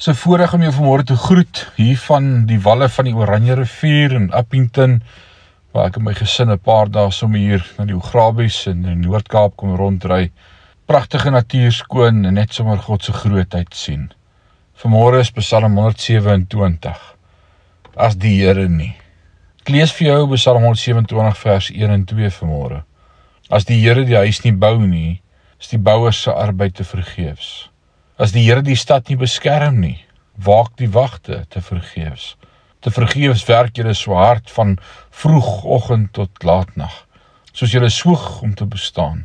Dis 'n voorreg om jou vanmôre te groet hier van die walle van die Oranje rivier in Appington, waar ek en my gesin 'n paar dae sommer hier na die Ograbies in die Noord-Kaap kom rondry. Pragtige natuur skoon en net sommer God se grootheid sien. Vanmôre is Psalm 127. As die Here nie. Ek lees vir jou Psalm 127 vers 1 en 2 vanmôre. As die Here die huis nie bou nie, is die bouers se arbeid te vergeefs. As die Here die stad nie beskerm nie, waak die wagte te vergeefs. Te vergeefs werk julle so hard van vroegoggend tot laatnag, soos julle swoeg om te bestaan.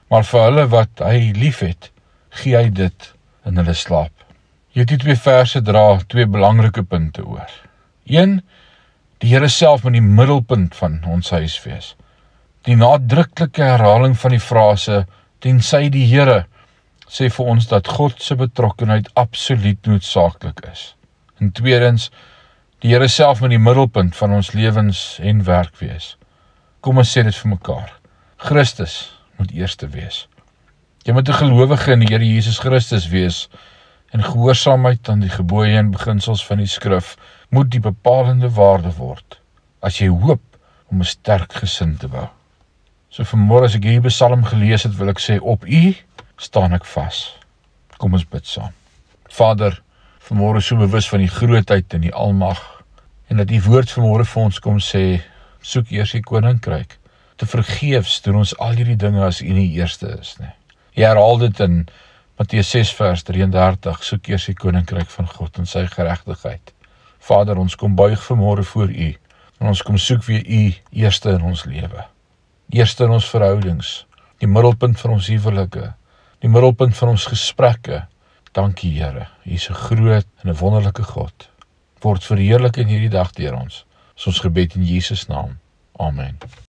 Maar vir hulle wat hy liefhet, gee hy dit in hulle slaap. Hierdie twee verse dra twee belangrike punte oor. 1. Die Here self moet die middelpunt van ons huis wees. Die nadruklike herhaling van die frase, tensy die Here, sê vir ons dat God se betrokkenheid absoluut noodsaaklik is. En tweedens, die Here self moet die middelpunt van ons lewens en werk wees. Kom ons sê dit vir mekaar. Christus moet eerste wees. Jy moet 'n gelowige in die Here Jesus Christus wees, en gehoorsaamheid aan die gebooie en beginsels van die skrif moet die bepalende waarde word, as jy hoop om 'n sterk gesin te bou. So vanmôre as ek hierdie Psalm gelees het, wil ek sê, op U staan ek vas. Kom ons bid saam. Vader, vanmôre so bewus van die grootheid en die almag, en dat U woord vanmôre vir ons kom sê, soek eers die koninkryk. Te vergeefs doen ons al hierdie dinge as U nie eerste is nie. Jy herhaal dit in Matteus 6 vers 33, soek eers die koninkryk van God en sy geregtigheid. Vader, ons kom buig vanmôre voor U, en ons kom soek weer U eerste in ons lewe. Eerste in ons verhoudings, die middelpunt van ons huwelike, die middelpunt van ons gesprekke. Dankie Here, U is 'n groot en 'n wonderlike God. Word verheerlik in hierdie dag deur ons. Dis ons gebed in Jesus naam. Amen.